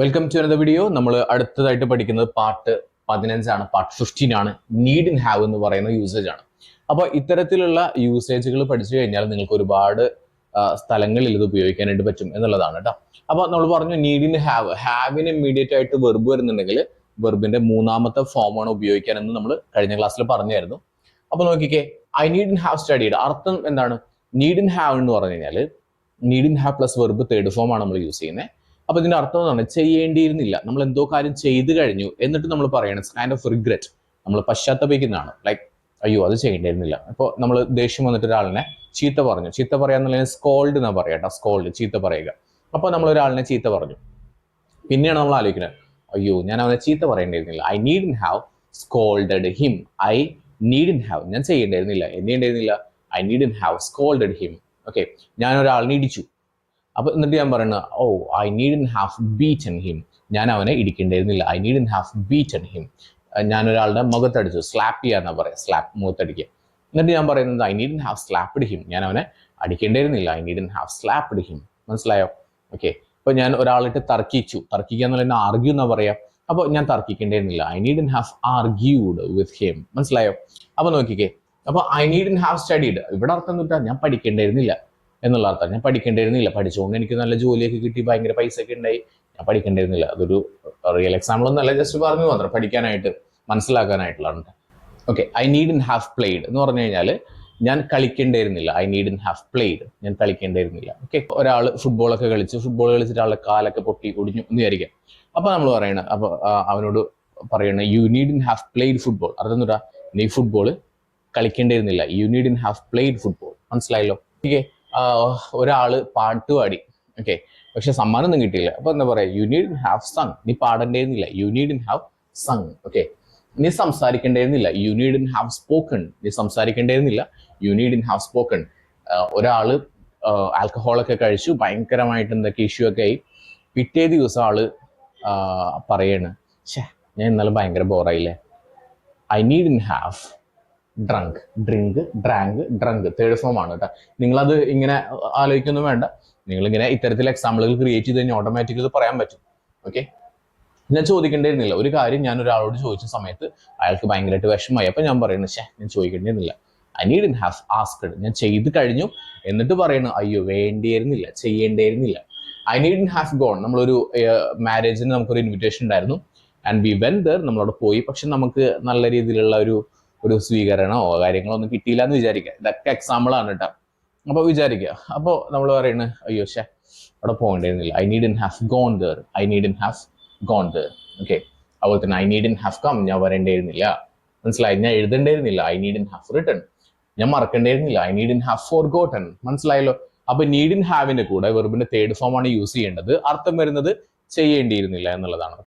Welcome to another video. നമ്മൾ അടുത്തതായിട്ട് പഠിക്കുന്നത് പാർട്ട് 15 പാർട്ട് 15 ആണ്. നീഡ് ഇൻ ഹാവ് എന്ന് പറയുന്ന യൂസേജ് ആണ്. അപ്പോൾ ഇത്തരത്തിലുള്ള യൂസേജുകൾ പഠിച്ചു കഴിഞ്ഞാൽ നിങ്ങൾക്ക് ഒരുപാട് സ്ഥലങ്ങളിൽ ഇത് ഉപയോഗിക്കാനായിട്ട് പറ്റും എന്നുള്ളതാണ് കേട്ടോ. അപ്പോൾ നമ്മൾ പറഞ്ഞു നീഡ് ഇൻ ഹാവ്, ഹാവിന് ഇമ്മീഡിയറ്റ് ആയിട്ട് വെർബ് വരുന്നുണ്ടെങ്കിൽ വെർബിന്റെ മൂന്നാമത്തെ ഫോമാണ് ഉപയോഗിക്കാനെന്ന് നമ്മൾ കഴിഞ്ഞ ക്ലാസ്സിൽ പറഞ്ഞായിരുന്നു. അപ്പോൾ നോക്കിക്കേ, I need in have studied അർത്ഥം എന്താണ്? നീഡ് ഇൻ ഹാവ് എന്ന് പറഞ്ഞു കഴിഞ്ഞാൽ need in have plus verb third form ആണ് നമ്മൾ യൂസ് ചെയ്യുന്നത്. അപ്പൊ ഇതിന്റെ അർത്ഥം എന്താണ്? ചെയ്യേണ്ടിയിരുന്നില്ല, നമ്മൾ എന്തോ കാര്യം ചെയ്തു കഴിഞ്ഞു എന്നിട്ട് നമ്മൾ പറയണം കൈൻഡ് ഓഫ് റിഗ്രറ്റ്, നമ്മൾ പശ്ചാത്തപിക്കുന്നതാണ്. ലൈക്ക് അയ്യോ അത് ചെയ്യേണ്ടിയിരുന്നില്ല. ഇപ്പോൾ നമ്മൾ ദേഷ്യം വന്നിട്ട് ഒരാളിനെ ചീത്ത പറഞ്ഞു, ചീത്ത പറയാന്നുള്ളതിന് സ്കോൾഡ് എന്നാ പറയാട്ടോ, സ്കോൾഡ് ചീത്ത പറയുക. അപ്പോൾ നമ്മൾ ഒരാളിനെ ചീത്ത പറഞ്ഞു, പിന്നെയാണ് നമ്മൾ ആലോചിക്കുന്നത് അയ്യോ ഞാൻ അവനെ ചീത്ത പറയേണ്ടിയിരുന്നില്ല. I need in have scolded him. I need in have, ഞാൻ ചെയ്യേണ്ടിയിരുന്നില്ല, എന്ത് ചെയ്യേണ്ടിയിരുന്നില്ല? I need in have scolded him. Okay, ഞാൻ ഒരാളിനെ ഇടിച്ചു, അപ്പൊ എന്നിട്ട് ഞാൻ പറയുന്നത് oh I need in have beaten him, ഞാൻ അവനെ ഇടിക്കേണ്ടിയിരുന്നില്ല. I need in have beaten him. ഞാൻ ഒരാളുടെ മുഖത്തടിച്ചു, സ്ലാപ്പ് ചെയ്യാന്നാ പറയാം, സ്ലാപ്പ് മുഖത്തടിക്കുക. എന്നിട്ട് ഞാൻ പറയുന്നത് I need in have slapped him, ഞാൻ അവനെ അടിക്കേണ്ടിയിരുന്നില്ല. I need in have slapped him. മനസ്സിലായോ? ഓക്കെ, അപ്പൊ ഞാൻ ഒരാളിട്ട് തർക്കിച്ചു, തർക്കിക്കുക എന്നുള്ളത് ആർഗ്യൂ എന്നാ പറയാം. അപ്പോൾ ഞാൻ തർക്കിക്കേണ്ടിയിരുന്നില്ല. I need in have argued with him. മനസ്സിലായോ? അപ്പൊ നോക്കിക്കേ, അപ്പൊ I need in have studied ഇവിടെ അർത്ഥം എന്താ? ഞാൻ പഠിക്കേണ്ടിയിരുന്നില്ല എന്നുള്ള അർത്ഥം. ഞാൻ പഠിക്കേണ്ടിയിരുന്നില്ല, പഠിച്ചുകൊണ്ട് എനിക്ക് നല്ല ജോലിയൊക്കെ കിട്ടി, ഭയങ്കര പൈസ ഒക്കെ ഉണ്ടായി, ഞാൻ പഠിക്കേണ്ടിയിരുന്നില്ല. അതൊരു റിയൽ എക്സാമ്പിൾ ഒന്നല്ല, ജസ്റ്റ് പറഞ്ഞു മാത്രം, പഠിക്കാനായിട്ട് മനസ്സിലാക്കാനായിട്ടുള്ളതാണ്. Okay, I need in have played എന്ന് പറഞ്ഞു കഴിഞ്ഞാൽ ഞാൻ കളിക്കേണ്ടിയിരുന്നില്ല. I need in have played, ഞാൻ കളിക്കേണ്ടിയിരുന്നില്ല. ഓക്കെ, ഒരാൾ ഫുട്ബോളൊക്കെ കളിച്ച്, ഫുട്ബോൾ കളിച്ചിട്ട് ആളുടെ കാലൊക്കെ പൊട്ടി ഒടിഞ്ഞു എന്ന് വിചാരിക്കാം. അപ്പൊ നമ്മൾ പറയണ, അപ്പൊ അവനോട് പറയണ you need in have played football. അർത്ഥം എന്താ? നീ ഫുട്ബോൾ കളിക്കേണ്ടിയിരുന്നില്ല. You need in have played football. മനസ്സിലായല്ലോ? ഓക്കെ, ഒരാള് പാട്ട് പാടി, ഓക്കെ, പക്ഷെ സമ്മാനം ഒന്നും കിട്ടിയില്ല. അപ്പൊ എന്താ പറയാ? You need in have sung. നീ പാടേണ്ടിയിരുന്നില്ല. You need in have sung. Okay, നീ സംസാരിക്കേണ്ടിയിരുന്നില്ല. You need in have spoken. നീ സംസാരിക്കേണ്ടിയിരുന്നില്ല. You need in have spoken. ഒരാള് ആൽക്കഹോളൊക്കെ കഴിച്ചു, ഭയങ്കരമായിട്ട് എന്തൊക്കെ ഇഷ്യൂ ഒക്കെ ആയി, പിറ്റേ ദിവസം ആള് പറയാണ് ഞാൻ ഇന്നലെ ഭയങ്കര ബോറായില്ലേ. I need in have drunk. Drink, drank, drunk third form ആണ് കേട്ടോ. നിങ്ങളത് ഇങ്ങനെ ആലോചിക്കൊന്നും വേണ്ട, നിങ്ങളിങ്ങനെ ഇത്തരത്തിൽ എക്സാമ്പിളുകൾ ക്രിയേറ്റ് ചെയ്ത് കഴിഞ്ഞാൽ ഓട്ടോമാറ്റിക്കലി ഇത് പറയാൻ പറ്റും. ഓക്കെ, ഞാൻ ചോദിക്കേണ്ടിയിരുന്നില്ല ഒരു കാര്യം. ഞാൻ ഒരാളോട് ചോദിച്ച സമയത്ത് അയാൾക്ക് ഭയങ്കരമായിട്ട് വിഷമമായി, അപ്പൊ ഞാൻ പറയുന്നത് ഞാൻ ചോദിക്കേണ്ടിയിരുന്നില്ല. I need in have asked. ഞാൻ ചെയ്ത് കഴിഞ്ഞു എന്നിട്ട് പറയുന്നു അയ്യോ വേണ്ടിയിരുന്നില്ല, ചെയ്യേണ്ടിയിരുന്നില്ല. I need in have gone. നമ്മളൊരു മാരേജിന് നമുക്കൊരു ഇൻവിറ്റേഷൻ ഉണ്ടായിരുന്നു, ആൻഡ് വി വെന്റ് ദർ. നമ്മളവിടെ പോയി, പക്ഷെ നമുക്ക് നല്ല രീതിയിലുള്ള ഒരു സ്വീകരണമോ കാര്യങ്ങളോ ഒന്നും കിട്ടിയില്ല എന്ന് വിചാരിക്കുക. ഇതൊക്കെ എക്സാമ്പിൾ ആണ് കേട്ടോ. അപ്പൊ വിചാരിക്കുക, അപ്പോൾ നമ്മൾ പറയുന്നത് അയ്യോ അവിടെ പോകേണ്ടിയിരുന്നില്ല. I need in have gone there. I need in have gone there. Okay, അതുപോലെ തന്നെ I need in have come. ഞാൻ വരേണ്ടിയിരുന്നില്ല. മനസ്സിലായി? ഞാൻ എഴുതേണ്ടിയിരുന്നില്ല. I need in have written. ഞാൻ മറക്കേണ്ടിയിരുന്നില്ല. I need in have forgotten. മനസ്സിലായല്ലോ? അപ്പൊ നീഡ് ഇൻ ഹാവിന്റെ കൂടെ വെർബിന്റെ തേർഡ് ഫോം ആണ് യൂസ് ചെയ്യേണ്ടത്. അർത്ഥം വരുന്നത് ചെയ്യേണ്ടിയിരുന്നില്ല എന്നുള്ളതാണ്.